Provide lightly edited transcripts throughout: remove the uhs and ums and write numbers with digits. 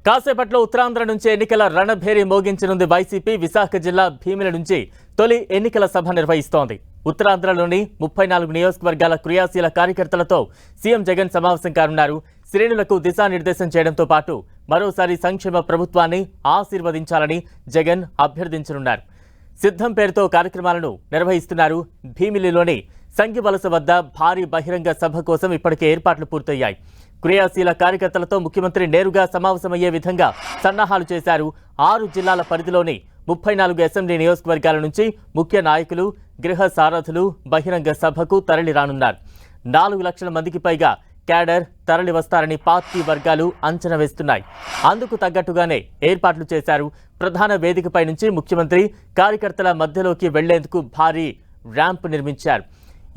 కాసేపట్లో ఉత్తరాంధ్ర నుంచి ఎన్నికల రణభేరి మోగించనుంది వైసీపీ. విశాఖ జిల్లా భీమిలి నుంచి తొలి ఎన్నికల సభ నిర్వహిస్తోంది. ఉత్తరాంధ్రలోని 34 నియోజకవర్గాల క్రియాశీల కార్యకర్తలతో సీఎం జగన్ సమావేశం కానున్నారు. శ్రేణులకు దిశానిర్దేశం చేయడంతో పాటు మరోసారి సంక్షేమ ప్రభుత్వాన్ని ఆశీర్వదించాలని జగన్ అభ్యర్థించనున్నారు. సిద్ధం పేరుతో కార్యక్రమాలను నిర్వహిస్తున్నారు. భీమిలిలోని సంగివలస వద్ద భారీ బహిరంగ సభ కోసం ఇప్పటికే ఏర్పాట్లు పూర్తయ్యాయి. క్రియాశీల కార్యకర్తలతో ముఖ్యమంత్రి నేరుగా సమావేశమయ్యే విధంగా సన్నాహాలు చేశారు. 6 జిల్లాల పరిధిలోని 34 అసెంబ్లీ నియోజకవర్గాల నుంచి ముఖ్య నాయకులు, గృహ సారథులు బహిరంగ సభకు తరలి రానున్నారు. 4 లక్షల మందికి పైగా క్యాడర్ తరలి వస్తారని పార్టీ వర్గాలు అంచనా వేస్తున్నాయి. అందుకు తగ్గట్టుగానే ఏర్పాట్లు చేశారు. ప్రధాన వేదికపై నుంచి ముఖ్యమంత్రి కార్యకర్తల మధ్యలోకి వెళ్లేందుకు భారీ ర్యాంప్ నిర్మించారు.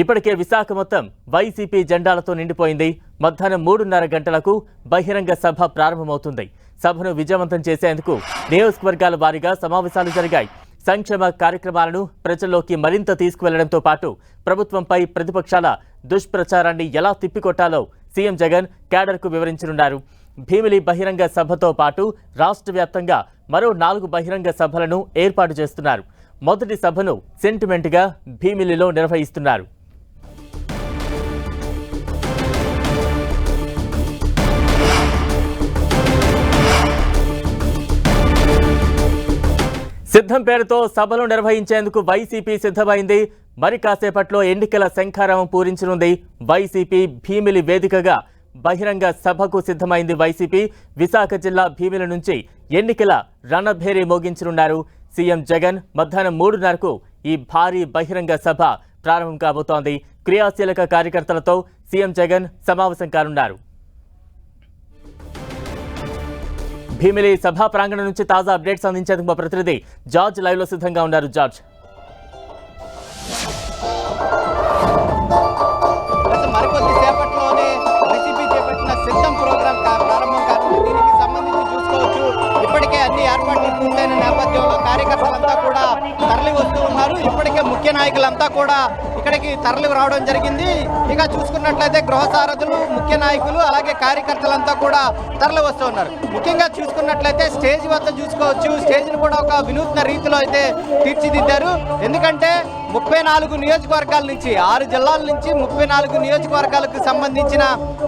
ఇప్పటికే విశాఖ మొత్తం వైసీపీ జెండాలతో నిండిపోయింది. మధ్యాహ్నం 3:30 గంటలకు బహిరంగ సభ ప్రారంభమవుతుంది. సభను విజయవంతం చేసేందుకు నియోజకవర్గాల వారీగా సమావేశాలు జరిగాయి. సంక్షేమ కార్యక్రమాలను ప్రజల్లోకి మరింత తీసుకువెళ్లడంతో పాటు ప్రభుత్వంపై ప్రతిపక్షాల దుష్ప్రచారాన్ని ఎలా తిప్పికొట్టాలో సీఎం జగన్ క్యాడర్కు వివరించనున్నారు. భీమిలి బహిరంగ సభతో పాటు రాష్ట్ర వ్యాప్తంగా మరో 4 బహిరంగ సభలను ఏర్పాటు చేస్తున్నారు. మొదటి సభను సెంటిమెంట్గా భీమిలిలో నిర్వహిస్తున్నారు. సిద్ధం పేరుతో సభలు నిర్వహించేందుకు వైసీపీ సిద్ధమైంది. మరి కాసేపట్లో ఎన్నికల శంఖారావం పూరించనుంది. వైసీపీ భీమిలి వేదికగా బహిరంగ సభకు సిద్ధమైంది. వైసీపీ విశాఖ జిల్లా భీమిలి నుంచి ఎన్నికల రణభేరి మోగించనున్నారు. సీఎం జగన్ మధ్యాహ్నం 3:30కు ఈ భారీ బహిరంగ సభ ప్రారంభం కాబోతోంది. క్రియాశీలక కార్యకర్తలతో సీఎం జగన్ సమావేశం కానున్నారు. భీమిలి సభా ప్రాంగణం నుంచి తాజా అప్డేట్స్ అందించేందుకు మా ప్రతినిధి జార్జ్ లైవ్ లో సిద్ధంగా ఉన్నారు. జార్జ్, మరికొద్ది సేపట్లోనే వైసీపీ చేపట్టిన సిద్ధం ప్రోగ్రాం ప్రారంభం కానుంది. దీనికి సంబంధించి చూసుకోవచ్చు, ఇప్పటికే అన్ని ఏర్పాట్లు పూర్తయిన నేపథ్యంలో కార్యకర్తలంతా కూడా తరలి వస్తూ ఉన్నారు. ఇప్పటికే ముఖ్య నాయకులంతా కూడా ఇక్కడికి తరలి రావడం జరిగింది. ఇక చూసుకున్నట్లయితే గృహ సారథులు, ముఖ్య నాయకులు, అలాగే కార్యకర్తలంతా కూడా తరలి వస్తూ ఉన్నారు. ముఖ్యంగా చూసుకున్నట్లయితే స్టేజ్ వద్ద చూసుకోవచ్చు, స్టేజ్ని కూడా ఒక వినూత్న రీతిలో అయితే తీర్చిదిద్దారు. ఎందుకంటే 34 నియోజకవర్గాల నుంచి 6 జిల్లాల నుంచి 34 నియోజకవర్గాలకు సంబంధించిన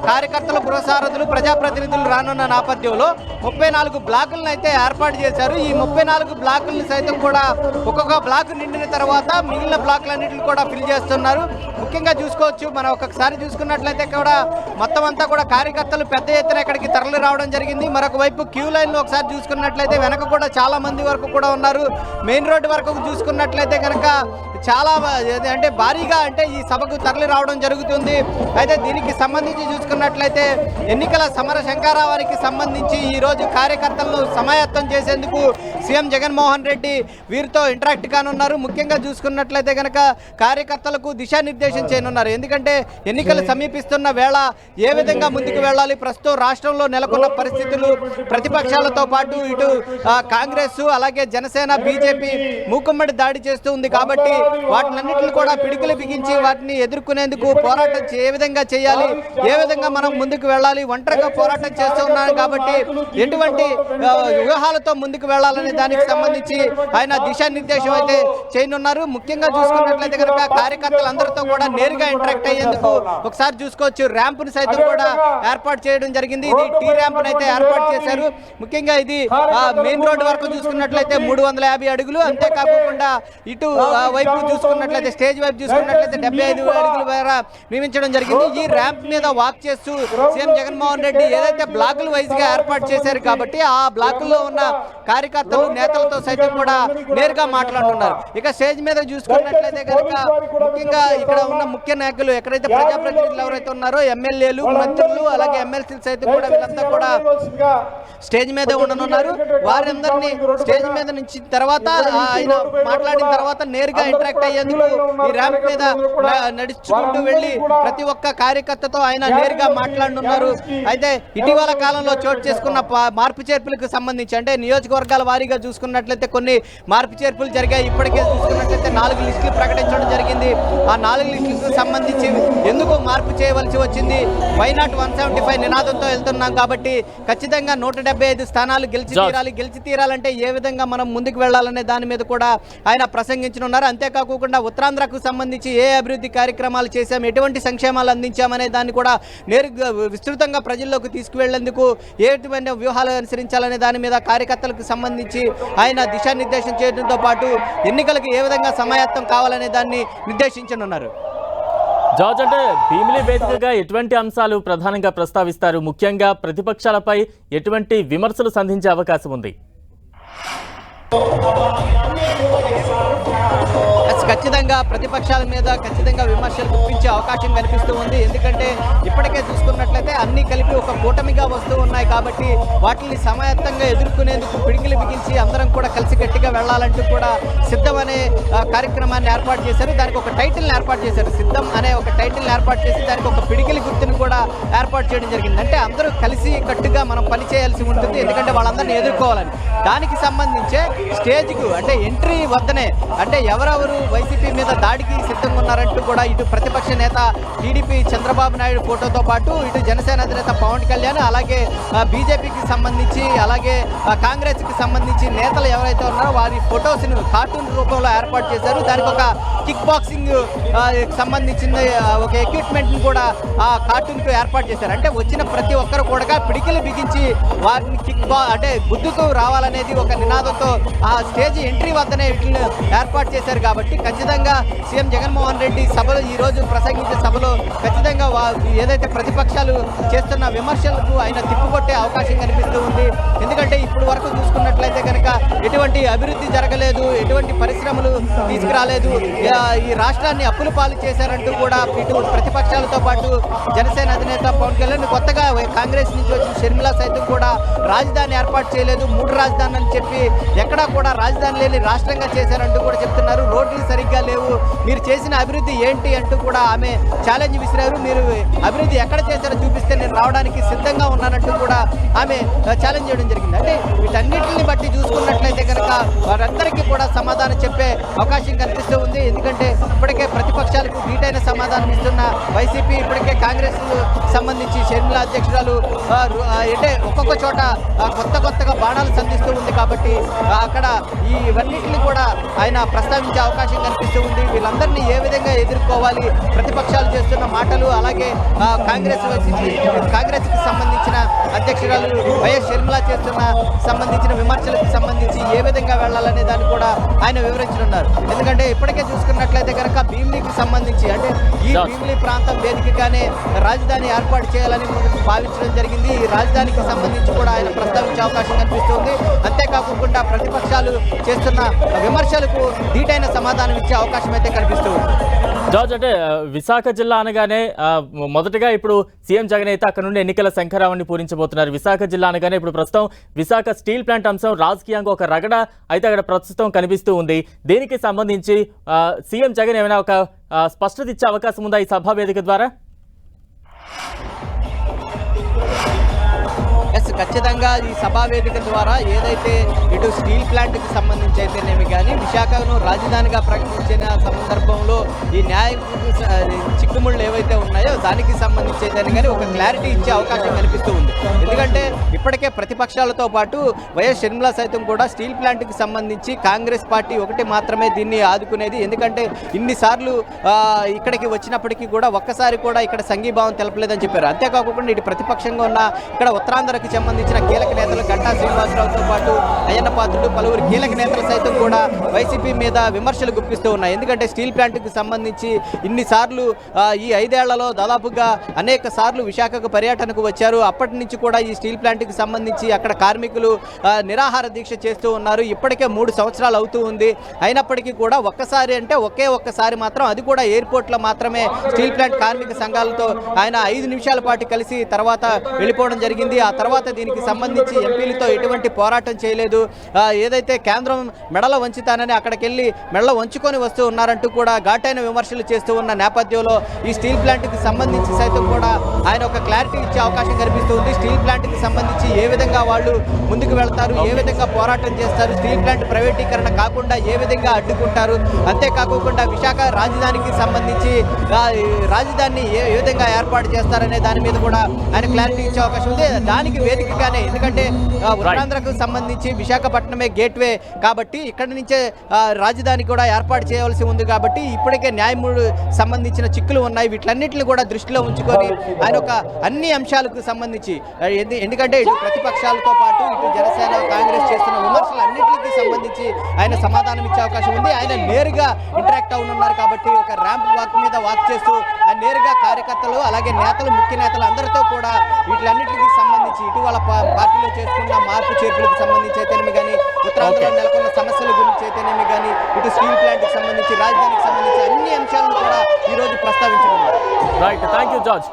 కార్యకర్తలు, గృహసారథులు, ప్రజాప్రతినిధులు రానున్న నేపథ్యంలో 34 బ్లాకులను అయితే ఏర్పాటు చేశారు. ఈ 34 బ్లాకులను సైతం కూడా ఒక్కొక్క బ్లాక్ నిండిన తర్వాత మిగిలిన బ్లాకులన్నింటిని కూడా ఫిల్ చేస్తున్నారు. ముఖ్యంగా చూసుకోవచ్చు, మనం ఒక్కొక్కసారి చూసుకున్నట్లయితే కూడా మొత్తం అంతా కూడా కార్యకర్తలు పెద్ద ఎత్తున ఇక్కడికి తరలి రావడం జరిగింది. మరొక వైపు క్యూ లైన్లో ఒకసారి చూసుకున్నట్లయితే వెనక కూడా చాలా మంది వరకు కూడా ఉన్నారు. మెయిన్ రోడ్డు వరకు చూసుకున్నట్లయితే కనుక చాలా అంటే భారీగా అంటే ఈ సభకు తరలి రావడం జరుగుతుంది. అయితే దీనికి సంబంధించి చూసుకున్నట్లయితే ఎన్నికల సమర శంఖారావానికి సంబంధించి ఈరోజు కార్యకర్తలను సమాయత్తం చేసేందుకు సీఎం జగన్మోహన్ రెడ్డి వీరితో ఇంటరాక్ట్ కానున్నారు. ముఖ్యంగా చూసుకున్నట్లయితే కనుక కార్యకర్తలకు దిశానిర్దేశం చేయనున్నారు. ఎందుకంటే ఎన్నికలు సమీపిస్తున్న వేళ ఏ విధంగా ముందుకు వెళ్ళాలి, ప్రస్తుతం రాష్ట్రంలో నెలకొన్న పరిస్థితులు, ప్రతిపక్షాలతో పాటు ఇటు కాంగ్రెస్ అలాగే జనసేన, బీజేపీ మూకుమ్మడి దాడి చేస్తూ ఉంది. కాబట్టి వాటినన్నింటిని కూడా పిడికిలు బిగించి వాటిని ఎదుర్కొనేందుకు పోరాటం ఏ విధంగా చేయాలి, ఏ విధంగా మనం ముందుకు వెళ్ళాలి, ఒంటరిగా పోరాటం చేస్తూ ఉన్నాను కాబట్టి ఎటువంటి వ్యూహాలతో ముందుకు వెళ్ళాలనే దానికి సంబంధించి ఆయన దిశానిర్దేశం అయితే చేయనున్నారు. ముఖ్యంగా చూసుకున్నట్లయితే కనుక కార్యకర్తలందరితో కూడా నేరుగా ఇంటరాక్ట్ అయ్యేందుకు ఒకసారి చూసుకోవచ్చు, ర్యాంపును సైతం కూడా ఏర్పాటు చేయడం జరిగింది. ఇది టీ ర్యాంపును అయితే ఏర్పాటు చేశారు. ముఖ్యంగా ఇది మెయిన్ రోడ్డు వరకు చూసుకున్నట్లయితే 350 అడుగులు, అంతేకాకుండా ఇటు వైపు చూసుకున్నట్లయితే స్టేజ్ వైపు చూసుకున్నట్లయితే 75 అడుగుల మేర నిర్మించడం జరిగింది. ఈ ర్యాంప్ మీద వాక్ చేస్తూ సీఎం జగన్మోహన్ రెడ్డి ఏదైతే బ్లాకుల వైజ్ గా ఏర్పాటు చేశారు కాబట్టి ఆ బ్లాకుల్లో ఉన్న కార్యకర్తలు, నేతలతో సైతం కూడా నేరుగా మాట్లాడుతున్నారు. ఇక స్టేజ్ మీద చూసుకున్నట్లయితే కనుక ముఖ్యంగా ఇక్కడ ఉన్న ముఖ్య నాయకులు, ఎక్కడైతే ప్రజాప్రతినిధులు ఎవరైతే ఉన్నారో ఎమ్మెల్యేలు, మంత్రులు, అలాగే ఎమ్మెల్సీలు సైతం కూడా వీళ్ళంతా కూడా స్టేజ్ మీద ఉండనున్నారు. వారందరినీ స్టేజ్ మీద నుంచి తర్వాత ఆయన మాట్లాడిన తర్వాత నేరుగా ఇంటరాక్ట్ అయ్యేందుకు ఈ ర్యాంప్ మీద నడుచుకుంటూ వెళ్లి ప్రతి ఒక్క కార్యకర్తతో ఆయన నేరుగా మాట్లాడనున్నారు. అయితే ఇటీవల కాలంలో చోటు చేసుకున్న మార్పు చేర్పులకు సంబంధించి అంటే నియోజకవర్గాల వారీగా చూసుకున్నట్లయితే కొన్ని మార్పు చేర్పులు జరిగాయి. ఇప్పటికే చూసుకున్నట్లయితే 4 లిస్టులు ప్రకటించడం జరిగింది. ఆ 4 లిస్టులకు సంబంధించి ఎందుకు మార్పు చేయవలసి వచ్చింది? వై నాట్ 175 నినాదంతో వెళ్తున్నాం కాబట్టి ఖచ్చితంగా 175 స్థానాలు గెలిచి తీరాలంటే ఏ విధంగా మనం ముందుకు వెళ్ళాలనే దాని మీద కూడా ఆయన ప్రసంగించనున్నారు. అంతేకాకుండా ఉత్తరాంధ్రకు సంబంధించి ఏ అభివృద్ధి కార్యక్రమాలు చేశాం, ఎటువంటి సంక్షేమాలు అందించామనే దాన్ని కూడా నేరుగా విస్తృతంగా ప్రజల్లోకి తీసుకువెళ్లేందుకు ఏటువంటి వ్యూహాలు అనుసరించాలనే దాని మీద కార్యకర్తలకు సంబంధించి ఆయన దిశానిర్దేశం చేయడంతో పాటు ఎన్నికలకు ఏ విధంగా సమాయత్తం కావాలనే దాన్ని నిర్దేశించనున్నారు. జార్జ్, అంటే భీమిలి వేదికగా ఎటువంటి అంశాలు ప్రధానంగా ప్రస్తావిస్తారు? ముఖ్యంగా ప్రతిపక్షాలపై ఎటువంటి విమర్శలు సంధించే అవకాశం ఉంది? ఖచ్చితంగా ప్రతిపక్షాల మీద ఖచ్చితంగా విమర్శలు గుప్పించే అవకాశం కనిపిస్తూ ఉంది. ఎందుకంటే ఇప్పటికే చూసుకున్నట్లయితే అన్ని కలిపి ఒక కూటమిగా వస్తూ ఉన్నాయి కాబట్టి వాటిని సమాయత్తంగా ఎదుర్కొనేందుకు పిడికిలు బిగించి అందరం కూడా కలిసి గట్టిగా వెళ్ళాలంటూ కూడా సిద్ధం అనే కార్యక్రమాన్ని ఏర్పాటు చేశారు. దానికి ఒక టైటిల్ని ఏర్పాటు చేశారు. సిద్ధం అనే ఒక టైటిల్ని ఏర్పాటు చేసి దానికి ఒక పిడికిలి గుర్తుని కూడా ఏర్పాటు చేయడం జరిగింది. అంటే అందరూ కలిసి కట్టుగా మనం పనిచేయాల్సి ఉంటుంది, ఎందుకంటే వాళ్ళందరినీ ఎదుర్కోవాలని. దానికి సంబంధించే స్టేజ్కు అంటే ఎంట్రీ వద్దనే అంటే ఎవరెవరు వైసీపీ మీద దాడికి సిద్ధంగా ఉన్నారంటూ కూడా ఇటు ప్రతిపక్ష నేత టీడీపీ చంద్రబాబు నాయుడు ఫోటోతో పాటు ఇటు జనసేన అధినేత పవన్ కళ్యాణ్, అలాగే బీజేపీకి సంబంధించి అలాగే కాంగ్రెస్కి సంబంధించి నేతలు ఎవరైతే ఉన్నారో వారి ఫొటోస్ను కార్టూన్ రూపంలో ఏర్పాటు చేశారు. దానికి ఒక కిక్ బాక్సింగ్ సంబంధించిన ఒక ఎక్విప్మెంట్ని కూడా ఆ కార్టూన్కు ఏర్పాటు చేశారు. అంటే వచ్చిన ప్రతి ఒక్కరు కూడా పిడికిలు బిగించి వారిని అంటే గుద్దుకు రావాలనేది ఒక నినాదంతో ఆ స్టేజ్ ఎంట్రీ వద్దనే వీటిని ఏర్పాటు చేశారు. కాబట్టి ఖచ్చితంగా సీఎం జగన్మోహన్ రెడ్డి సభలో ఈరోజు ప్రసంగించే సభలో ఖచ్చితంగా ఏదైతే ప్రతిపక్షాలు చేస్తున్న విమర్శలకు ఆయన తిప్పుకొట్టే అవకాశం కనిపిస్తూ ఉంది. ఎందుకంటే ఇప్పుడు వరకు చూసుకున్నట్లయితే కనుక ఎటువంటి అభివృద్ధి జరగలేదు, ఎటువంటి పరిశ్రమలు తీసుకురాలేదు, ఈ రాష్ట్రాన్ని అప్పుల పాలు చేశారంటూ కూడా ఇటు ప్రతిపక్షాలతో పాటు జనసేన అధినేత పవన్ కళ్యాణ్, కొత్తగా కాంగ్రెస్ నుంచి వచ్చిన షర్మిల సైతం కూడా రాజధాని ఏర్పాటు చేయలేదు, 3 రాజధానులు అని చెప్పి ఎక్కడా కూడా రాజధాని లేని రాష్ట్రంగా చేశారంటూ కూడా చెప్తున్నారు. రోడ్లు సరిగ్గా లేవు, మీరు చేసిన అభివృద్ధి ఏంటి అంటూ కూడా ఆమె ఛాలెంజ్ విసిరారు. మీరు అభివృద్ధి ఎక్కడ చేశారో చూపిస్తే నేను రావడానికి సిద్ధంగా ఉన్నానంటూ కూడా ఆమె ఛాలెంజ్ చేయడం జరిగింది. అంటే వీటన్నిటిని బట్టి చూసుకున్నట్లయితే కనుక వారందరికీ కూడా సమాధానం చెప్పే అవకాశం కనిపిస్తూ ఉంది. ఎందుకంటే ఇప్పటికే ప్రతిపక్షాలకు ధీటైన సమాధానం ఇస్తున్న వైసీపీ ఇప్పటికే కాంగ్రెస్ సంబంధించి షర్మిల అధ్యక్షురాలు అంటే ఒక్కొక్క చోట కొత్తగా బాణాలు సంధిస్తూ ఉంది. కాబట్టి అక్కడ ఇవన్నిటిని కూడా ఆయన ప్రస్తావించే అవకాశం కనిపిస్తూ ఉంది. వీళ్ళందరినీ ఏ విధంగా ఎదుర్కోవాలి, ప్రతిపక్షాలు చేస్తున్న మాటలు, అలాగే కాంగ్రెస్కి సంబంధించిన అధ్యక్షురాలు వైఎస్ షర్మిల సంబంధించిన విమర్శలకు సంబంధించి ఏ విధంగా వెళ్ళాలనే దాన్ని కూడా ఆయన వివరించనున్నారు. ఎందుకంటే ఇప్పటికే చూసుకున్నట్లయితే కనుక భీమిలికి సంబంధించి అంటే ఈ భీమిలి ప్రాంతం వేదికగానే రాజధాని ఏర్పాటు చేయాలని భావించడం జరిగింది. ఈ రాజధానికి సంబంధించి కూడా ఆయన ప్రస్తావించే అవకాశం కనిపిస్తుంది. అంతేకాకుండా ప్రతిపక్షాలు చేస్తున్న విమర్శలకు ధీటైన సమాధానం ఇచ్చే అవకాశం అయితే కనిపిస్తుంది. జార్జ్, అంటే విశాఖ జిల్లా అనగానే మొదటగా ఇప్పుడు సీఎం జగన్ అయితే అక్కడ నుండి ఎన్నికల శంఖరావాన్ని పూరించబోతున్నారు. విశాఖ జిల్లా అనగానే ఇప్పుడు ప్రస్తుతం విశాఖ స్టీల్ ప్లాంట్ అంశం రాజకీయంగా ఒక రగడ అయితే అక్కడ ప్రస్తుతం కనిపిస్తూ ఉంది. దీనికి సంబంధించి సీఎం జగన్ ఏమైనా ఒక స్పష్టత ఇచ్చే అవకాశం ఉందా ఈ సభా వేదిక ద్వారా? ఖచ్చితంగా ఈ సభా వేదిక ద్వారా ఏదైతే ఇటు స్టీల్ ప్లాంట్కి సంబంధించి అయితేనేమి కానీ విశాఖను రాజధానిగా ప్రకటించిన సందర్భంలో ఈ న్యాయ చిక్కుముళ్ళు ఏవైతే ఉన్నాయో దానికి సంబంధించి అయితే కానీ ఒక క్లారిటీ ఇచ్చే అవకాశం కనిపిస్తూ ఉంది. ఎందుకంటే ఇప్పటికే ప్రతిపక్షాలతో పాటు వైఎస్ షర్మిల సైతం కూడా స్టీల్ ప్లాంట్కి సంబంధించి కాంగ్రెస్ పార్టీ ఒకటి మాత్రమే దీన్ని ఆదుకునేది. ఎందుకంటే ఇన్నిసార్లు ఇక్కడికి వచ్చినప్పటికీ కూడా ఒక్కసారి కూడా ఇక్కడ సంఘీభావం తెలపలేదని చెప్పారు. అంతేకాకుండా ఇటు ప్రతిపక్షంగా ఉన్న ఇక్కడ ఉత్తరాంధ్రకి సంబంధించిన కీలక నేతలు గంటా శ్రీనివాసరావుతో పాటు అయ్యన్న పాత్రుడు పలువురు కీలక నేతలు సైతం కూడా వైసీపీ మీద విమర్శలు గుప్పిస్తూ ఉన్నాయి. ఎందుకంటే స్టీల్ ప్లాంట్కి సంబంధించి ఇన్నిసార్లు ఈ 5 ఏళ్లలో దాదాపుగా అనేక సార్లు విశాఖకు పర్యటనకు వచ్చారు. అప్పటి నుంచి కూడా ఈ స్టీల్ ప్లాంట్కి సంబంధించి అక్కడ కార్మికులు నిరాహార దీక్ష చేస్తూ ఉన్నారు. ఇప్పటికే 3 సంవత్సరాలు అవుతూ ఉంది. అయినప్పటికీ కూడా ఒక్కసారి మాత్రం అది కూడా ఎయిర్పోర్ట్లో మాత్రమే స్టీల్ ప్లాంట్ కార్మిక సంఘాలతో ఆయన 5 నిమిషాల పాటు కలిసి తర్వాత వెళ్ళిపోవడం జరిగింది. ఆ తర్వాత దీనికి సంబంధించి ఎంపీలతో ఎటువంటి పోరాటం చేయలేదు. ఏదైతే కేంద్రం మెడల వంచుతానని అక్కడికి వెళ్ళి మెడల వంచుకొని వస్తూ ఉన్నారంటూ కూడా ఘాటైన విమర్శలు చేస్తూ ఉన్న నేపథ్యంలో ఈ స్టీల్ ప్లాంట్కి సంబంధించి సైతం కూడా ఆయన ఒక క్లారిటీ ఇచ్చే అవకాశం కనిపిస్తుంది. స్టీల్ ప్లాంట్కి సంబంధించి ఏ విధంగా వాళ్ళు ముందుకు వెళ్తారు, ఏ విధంగా పోరాటం చేస్తారు, స్టీల్ ప్లాంట్ ప్రైవేటీకరణ కాకుండా ఏ విధంగా అడ్డుకుంటారు, అంతేకాకుండా విశాఖ రాజధానికి సంబంధించి రాజధానిని ఏ విధంగా ఏర్పాటు చేస్తారనే దాని మీద కూడా ఆయన క్లారిటీ ఇచ్చే అవకాశం ఉంది. దానికి వేదికగానే, ఎందుకంటే ఉత్తరాంధ్రకు సంబంధించి విశాఖపట్నమే గేట్వే కాబట్టి ఇక్కడి నుంచే రాజధాని కూడా ఏర్పాటు చేయవలసి ఉంది. కాబట్టి ఇప్పటికే న్యాయమూడు సంబంధించిన చిక్కులు ఉన్నాయి. వీటిలన్నింటినీ కూడా దృష్టిలో ఉంచుకొని ఆయన ఒక అన్ని అంశాలకు సంబంధించి, ఎందుకంటే ఇటు ప్రతిపక్షాలతో పాటు ఇటు జనసేన కాంగ్రెస్ చేస్తున్న విమర్శలు అన్నింటికి సంబంధించి ఆయన సమాధానం ఇచ్చే అవకాశం ఉంది. ఆయన నేరుగా ఇంటరాక్ట్ అవునున్నారు కాబట్టి ఒక ర్యాంప్ వాక్ మీద వాక్ చేస్తూ ఆయన నేరుగా కార్యకర్తలు అలాగే నేతలు, ముఖ్య నేతలు అందరితో కూడా వీటిలన్నింటికి సంబంధించి ఇటీవల పార్టీలో చేసుకున్న మార్పు చేర్పులకు సంబంధించి అయితేనేమి కానీ, ఉత్తరాంధ్రలో నెలకొన్న సమస్యల గురించి అయితేనేమి కానీ, ఇటు స్టీల్ ప్లాంట్కి సంబంధించి, రాజధానికి సంబంధించి అన్ని అంశాలను కూడా ఈరోజు ప్రస్తావించనున్నారు. Right, thank you George.